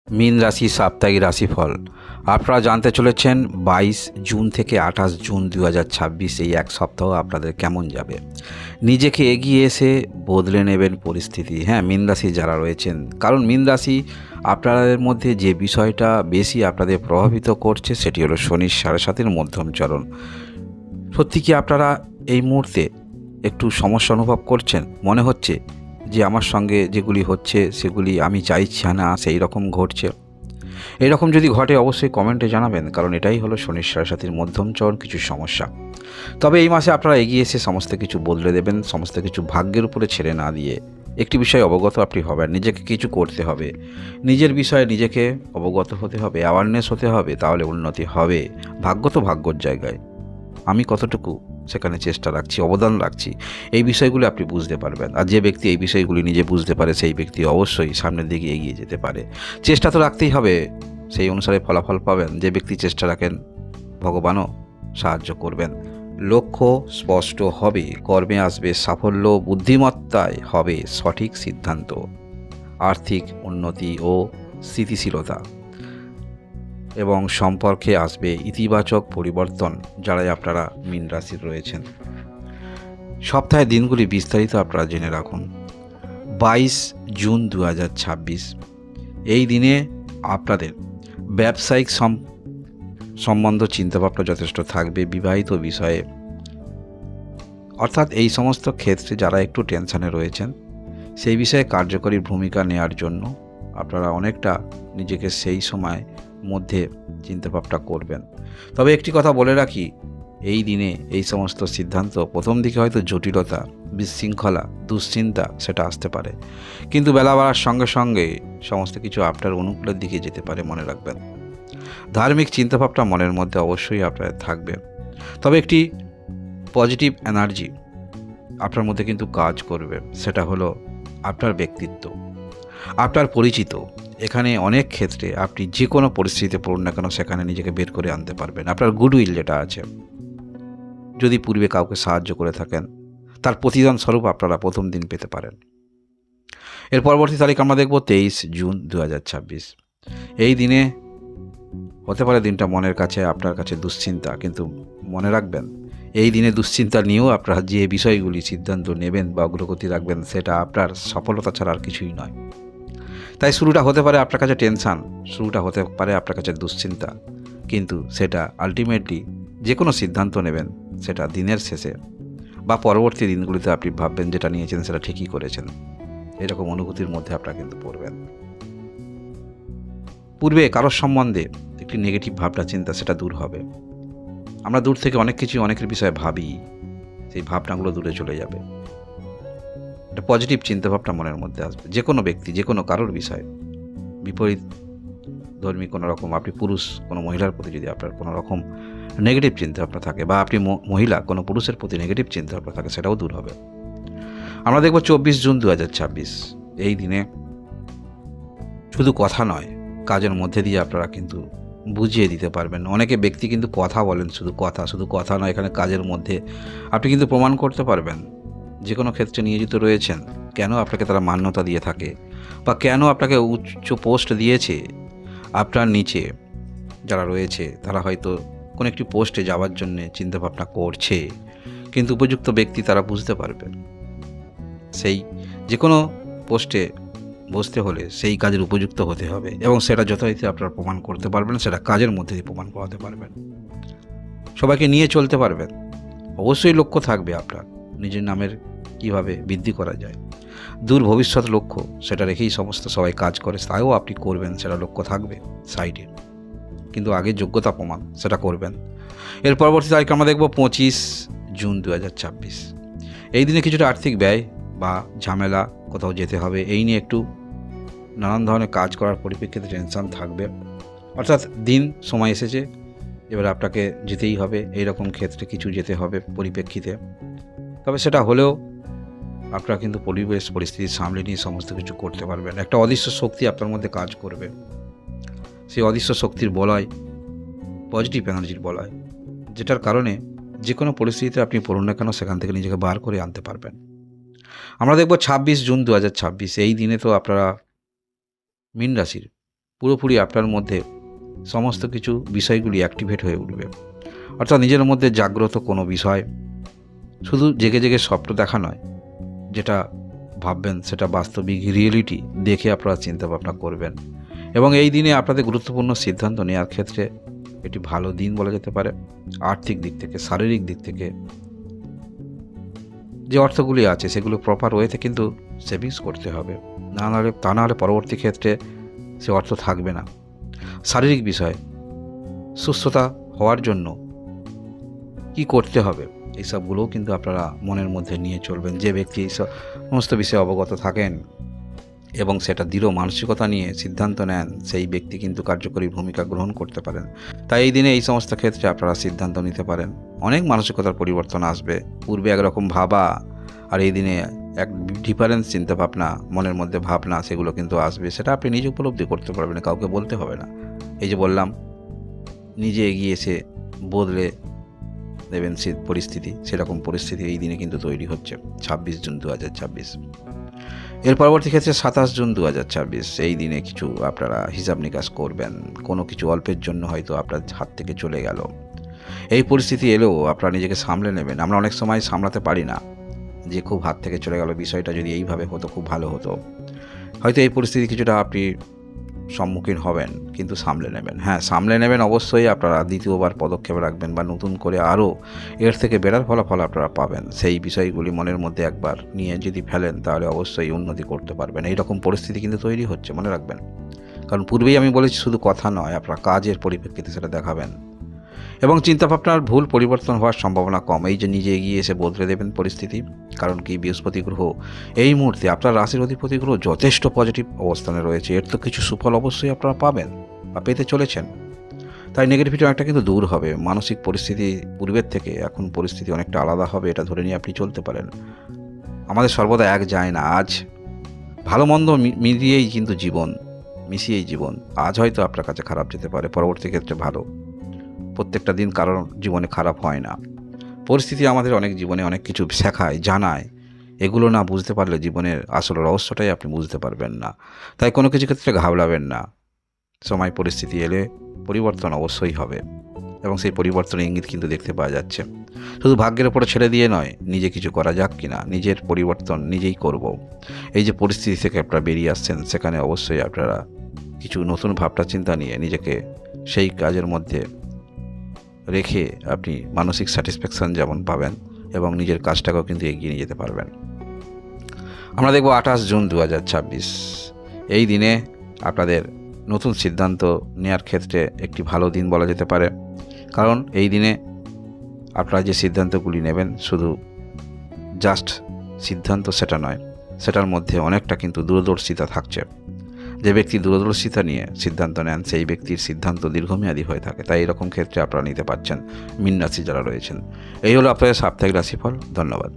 মীন রাশি সাপ্তাহিক রাশিফল আপনারা জানতে চলেছেন 22 জুন থেকে 28 জুন 2026 এই এক সপ্তাহ আপনাদের কেমন যাবে। নিজেকে এগিয়ে এসে বদলে নেবেন পরিস্থিতি। হ্যাঁ, মীন রাশি যারা রয়েছেন, কারণ মীন রাশি আপনাদের মধ্যে যে বিষয়টা বেশি আপনাদের প্রভাবিত করছে সেটি হলো শনির 7.5-এর মধ্যম চরণ। সত্যি কি আপনারা এই মুহূর্তে একটু সমস্যা অনুভব করছেন? মনে হচ্ছে যে আমার সঙ্গে যেগুলি হচ্ছে সেগুলি আমি চাইছি না সেই রকম ঘটছে। এরকম যদি ঘটে অবশ্যই কমেন্টে জানাবেন, কারণ এটাই হলো শনির 7.5-এর মধ্যম চরণ কিছু সমস্যা। তবে এই মাসে আপনারা এগিয়ে এসে সমস্ত কিছু বদলে দেবেন, সমস্ত কিছু ভাগ্যের উপরে ছেড়ে না দিয়ে একটি বিষয়ে অবগত আপনি হবেন। নিজেকে কিছু করতে হবে, নিজের বিষয়ে নিজেকে অবগত হতে হবে, অ্যাওয়ারনেস হতে হবে, তাহলে উন্নতি হবে। ভাগ্য তো ভাগ্যর জায়গায়, আমি কতটুকু সেখানে চেষ্টা রাখছি, অবদান রাখছি, এই বিষয়গুলো আপনি বুঝতে পারবেন। আর যে ব্যক্তি এই বিষয়গুলি নিজে বুঝতে পারে সেই ব্যক্তি অবশ্যই সামনের দিকে এগিয়ে যেতে পারে। চেষ্টা তো রাখতেই হবে, সেই অনুসারে ফলাফল পাবেন। যে ব্যক্তি চেষ্টা রাখেন ভগবানও সাহায্য করবেন। লক্ষ্য স্পষ্ট হবে, কর্মে আসবে সাফল্য, বুদ্ধিমত্তায় হবে সঠিক সিদ্ধান্ত, আর্থিক উন্নতি ও স্থিতিশীলতা এবং সম্পর্কে আসবে ইতিবাচক পরিবর্তন। যারাই আপনারা মীন রাশির রয়েছেন, সপ্তাহের দিনগুলি বিস্তারিত আপনারা জেনে রাখুন। 22 জুন 2026 এই দিনে আপনাদের ব্যবসায়িক সম্বন্ধ চিন্তাভাবনা যথেষ্ট থাকবে। বিবাহিত বিষয়ে অর্থাৎ এই সমস্ত ক্ষেত্রে যারা একটু টেনশানে রয়েছেন সেই বিষয়ে কার্যকরী ভূমিকা নেওয়ার জন্য আপনারা অনেকটা নিজেকে সেই সময় মধ্যে চিন্তাভাবনা করবেন। তবে একটি কথা বলে রাখি, এই দিনে এই সমস্ত সিদ্ধান্ত প্রথম দিকে হয়তো জটিলতা, বিশৃঙ্খলা, দুশ্চিন্তা সেটা আসতে পারে, কিন্তু বেলা বাড়ার সঙ্গে সঙ্গে সমস্ত কিছু আপনার অনুকূলের দিকে যেতে পারে, মনে রাখবেন। ধার্মিক চিন্তাভাবনা মনের মধ্যে অবশ্যই আপনার থাকবে। তবে একটি পজিটিভ এনার্জি আপনার মধ্যে কিন্তু কাজ করবে, সেটা হলো আপনার ব্যক্তিত্ব, আপনার পরিচিত। এখানে অনেক ক্ষেত্রে আপনি যে কোনো পরিস্থিতিতে পড়ুন না কেন সেখানে নিজেকে বের করে আনতে পারবেন। আপনার গুডউইল যেটা আছে, যদি পূর্বে কাউকে সাহায্য করে থাকেন তার প্রতিদান স্বরূপ আপনারা প্রথম দিন পেতে পারেন। এর পরবর্তী তারিখ আমরা দেখব 23 জুন 2026 এই দিনে হতে পারে দিনটা মনের কাছে আপনার কাছে দুশ্চিন্তা, কিন্তু মনে রাখবেন এই দিনে দুশ্চিন্তা নিয়েও আপনারা যে বিষয়গুলি সিদ্ধান্ত নেবেন বা অগ্রগতি রাখবেন সেটা আপনার সফলতা ছাড়া আর কিছুই নয়। তাই শুরুটা হতে পারে আপনার কাছে টেনশান, শুরুটা হতে পারে আপনার কাছে দুশ্চিন্তা, কিন্তু সেটা আলটিমেটলি যে কোনো সিদ্ধান্ত নেবেন সেটা দিনের শেষে বা পরবর্তী দিনগুলিতে আপনি ভাববেন যেটা নিয়েছেন সেটা ঠিকই করেছেন, এরকম অনুভূতির মধ্যে আপনারা কিন্তু পড়বেন। পূর্বে কারোর সম্বন্ধে একটি নেগেটিভ ভাবনা চিন্তা সেটা দূর হবে। আমরা দূর থেকে অনেক কিছু অনেকের বিষয়ে ভাবি, সেই ভাবনাগুলো দূরে চলে যাবে। একটা পজিটিভ চিন্তাভাবনা মনের মধ্যে আসবে। যে কোনো ব্যক্তি যে কোনো কারোর বিষয়ে, বিপরীত ধর্মী কোনো রকম, আপনি পুরুষ কোনো মহিলার প্রতি যদি আপনার কোনো রকম নেগেটিভ চিন্তাভাবনা থাকে বা আপনি মহিলা কোনো পুরুষের প্রতি নেগেটিভ চিন্তাভাবনা থাকে সেটাও দূর হবে। আমরা দেখব 24 জুন 2026 এই দিনে শুধু কথা নয়, কাজের মধ্যে দিয়ে আপনারা কিন্তু বুঝিয়ে দিতে পারবেন। অনেকে ব্যক্তি কিন্তু কথা বলেন, শুধু কথা নয়, এখানে কাজের মধ্যে আপনি কিন্তু প্রমাণ করতে পারবেন যে কোনো ক্ষেত্রে নিয়োজিত রয়েছেন, কেন আপনাকে তারা মান্যতা দিয়ে থাকে বা কেন আপনাকে উচ্চ পোস্ট দিয়েছে। আপনার নিচে যারা রয়েছে তারা হয়তো কোনো একটি পোস্টে যাওয়ার জন্য চিন্তাভাবনা করছে, কিন্তু উপযুক্ত ব্যক্তি তারা বুঝতে পারবে সেই যে কোনো পোস্টে বসতে হলে সেই কাজের উপযুক্ত হতে হবে এবং সেটা যথারীতি আপনারা প্রমাণ করতে পারবেন, সেটা কাজের মধ্যে দিয়ে প্রমাণ করাতে পারবেন, সবাইকে নিয়ে চলতে পারবেন। অবশ্যই লক্ষ্য থাকবে আপনার নিজের নামের কিভাবে বৃদ্ধি করা যায়, দূর ভবিষ্যৎ লক্ষ্য, সেটা রেখেই সমস্ত সবাই কাজ করে, তাও আপনি করবেন, সেটা লক্ষ্য থাকবে সাইডে, কিন্তু আগে যোগ্যতা প্রমাণ সেটা করবেন। এর পরবর্তী তারিখ আমরা দেখব 25 জুন 2026 এই দিনে কিছুটা আর্থিক ব্যয় বা ঝামেলা, কোথাও যেতে হবে, এই নিয়ে একটু নানান ধরনের কাজ করার পরিপ্রেক্ষিতে টেনশান থাকবে। অর্থাৎ দিন সময় এসেছে, এবার আপনাকে যেতেই হবে, এইরকম ক্ষেত্রে কিছু যেতে হবে পরিপ্রেক্ষিতে। তবে সেটা হলেও আপনারা কিন্তু পরিবেশ পরিস্থিতি সামলে নিয়ে সমস্ত কিছু করতে পারবেন। একটা অদৃশ্য শক্তি আপনার মধ্যে কাজ করবে, সেই অদৃশ্য শক্তির বলয় পজিটিভ এনার্জির বলয়, যেটার কারণে যে কোনো পরিস্থিতিতে আপনি পড়ুন না কেন সেখান থেকে নিজেকে বার করে আনতে পারবেন। আমরা দেখব 26 জুন 2026 এই দিনে তো আপনারা মীন রাশির পুরোপুরি আপনার মধ্যে সমস্ত কিছু বিষয়গুলি অ্যাক্টিভেট হয়ে উঠবে। অর্থাৎ নিজের মধ্যে জাগ্রত কোনো বিষয়, শুধু জেগে জেগে স্বপ্ন দেখা নয়, যেটা ভাববেন সেটা বাস্তবিক রিয়েলিটি দেখে আপনারা চিন্তাভাবনা করবেন। এবং এই দিনে আপনাদের গুরুত্বপূর্ণ সিদ্ধান্ত নেওয়ার ক্ষেত্রে এটি ভালো দিন বলা যেতে পারে। আর্থিক দিক থেকে, শারীরিক দিক থেকে যে অর্থগুলি আছে সেগুলো প্রপার ওয়েতে কিন্তু সেভিংস করতে হবে, তা নাহলে পরবর্তী ক্ষেত্রে সে অর্থ থাকবে না। শারীরিক বিষয়, সুস্থতা হওয়ার জন্য কি করতে হবে এইসবগুলোও কিন্তু আপনারা মনের মধ্যে নিয়ে চলবেন। যে ব্যক্তি এই সমস্ত বিষয়ে অবগত থাকেন এবং সেটা দৃঢ় মানসিকতা নিয়ে সিদ্ধান্ত নেন, সেই ব্যক্তি কিন্তু কার্যকরী ভূমিকা গ্রহণ করতে পারেন। তাই এই দিনে এই সমস্ত ক্ষেত্রে আপনারা সিদ্ধান্ত নিতে পারেন। অনেক মানসিকতার পরিবর্তন আসবে। পূর্বে একরকম ভাবা আর এই দিনে এক ডিফারেন্স চিন্তাভাবনা, মনের মধ্যে ভাবনা, সেগুলো কিন্তু আসবে। সেটা আপনি নিজে উপলব্ধি করতে পারবেন, কাউকে বলতে হবে না। এই যে বললাম, নিজে এগিয়ে এসে বদলে দেবেন পরিস্থিতি, সেরকম পরিস্থিতি এই দিনে কিন্তু তৈরি হচ্ছে। 26 জুন 2026। এর পরবর্তী ক্ষেত্রে 27 জুন 2026, এই দিনে কিছু আপনারা হিসাব নিকাশ করবেন। কোনো কিছু অল্পের জন্য হয়তো আপনার হাত থেকে চলে গেল, এই পরিস্থিতি এলেও আপনারা নিজেকে সামলে নেবেন। আমরা অনেক সময় সামলাতে পারি না, যে খুব হাত থেকে চলে গেল, বিষয়টা যদি এইভাবে হতো খুব ভালো হতো। হয়তো এই পরিস্থিতি কিছুটা আপনি সম্মুখীন হবেন, কিন্তু সামলে নেবেন। হ্যাঁ, সামলে নেবেন অবশ্যই। আপনারা দ্বিতীয়বার পদক্ষেপ রাখবেন বা নতুন করে আরও এর থেকে বেটার ফলাফল আপনারা পাবেন। সেই বিষয়গুলি মনের মধ্যে একবার নিয়ে যদি ফেলেন, তাহলে অবশ্যই উন্নতি করতে পারবেন। এইরকম পরিস্থিতি কিন্তু তৈরি হচ্ছে, মনে রাখবেন। কারণ পূর্বেই আমি বলেছি, শুধু কথা নয়, আপনারা কাজের পরিপ্রেক্ষিতে সেটা দেখাবেন। এবং চিন্তাভাবনার ভুল পরিবর্তন হওয়ার সম্ভাবনা কম। এই যে নিজে এগিয়ে এসে বদলে দেবেন পরিস্থিতি। কারণ কি, বৃহস্পতি গ্রহ এই মুহূর্তে আপনার রাশির অধিপতি গ্রহ যথেষ্ট পজিটিভ অবস্থানে রয়েছে। এর তো কিছু সুফল অবশ্যই আপনারা পাবেন বা পেতে চলেছেন। তাই নেগেটিভিটি অনেকটা কিন্তু দূর হবে। মানসিক পরিস্থিতি পূর্বের থেকে এখন পরিস্থিতি অনেকটা আলাদা হবে, এটা ধরে নিয়ে আপনি চলতে পারেন। আমাদের সর্বদা এক যায় না। আজ ভালো মন্দ মিলিয়েই কিন্তু জীবন, মিশিয়েই জীবন। আজ হয়তো আপনার কাছে খারাপ যেতে পারে, পরবর্তী ক্ষেত্রে ভালো। প্রত্যেকটা দিন কারোর জীবনে খারাপ হয় না। পরিস্থিতি আমাদের অনেক জীবনে অনেক কিছু শেখায়, জানায়। এগুলো না বুঝতে পারলে জীবনের আসল রহস্যটাই আপনি বুঝতে পারবেন না। তাই কোনো কিছু ক্ষেত্রে ঘাবড়াবেন না। সময় পরিস্থিতি এলে পরিবর্তন অবশ্যই হবে, এবং সেই পরিবর্তনের ইঙ্গিত কিন্তু দেখতে পাওয়া যাচ্ছে। শুধু ভাগ্যের উপরে ছেড়ে দিয়ে নয়, নিজে কিছু করা যাক কিনা, নিজের পরিবর্তন নিজেই করব। এই যে পরিস্থিতি থেকে আপনারা বেরিয়ে আসছেন, সেখানে অবশ্যই আপনারা কিছু নতুন ভাবনা চিন্তা নিয়ে নিজেকে সেই কাজের মধ্যে রেখে আপনি মানসিক স্যাটিসফ্যাকশান যেমন পাবেন, এবং নিজের কাজটাকেও কিন্তু এগিয়ে নিয়ে যেতে পারবেন। আমরা দেখব 28 জুন 2026, এই দিনে আপনাদের নতুন সিদ্ধান্ত নেওয়ার ক্ষেত্রে একটি ভালো দিন বলা যেতে পারে। কারণ এই দিনে আপনারা যে সিদ্ধান্তগুলি নেবেন, শুধু জাস্ট সিদ্ধান্ত সেটা নয়, সেটার মধ্যে অনেকটা কিন্তু দূরদর্শিতা থাকছে। যে ব্যক্তি দূরদর্শিতা নিয়ে সিদ্ধান্ত নেন, সেই ব্যক্তির সিদ্ধান্ত দীর্ঘমেয়াদী হয়ে থাকে। তাই এরকম ক্ষেত্রে আপনারা নিতে পারছেন, মীন রাশি যারা রয়েছেন। এই হলো আপনাদের সাপ্তাহিক রাশিফল। ধন্যবাদ।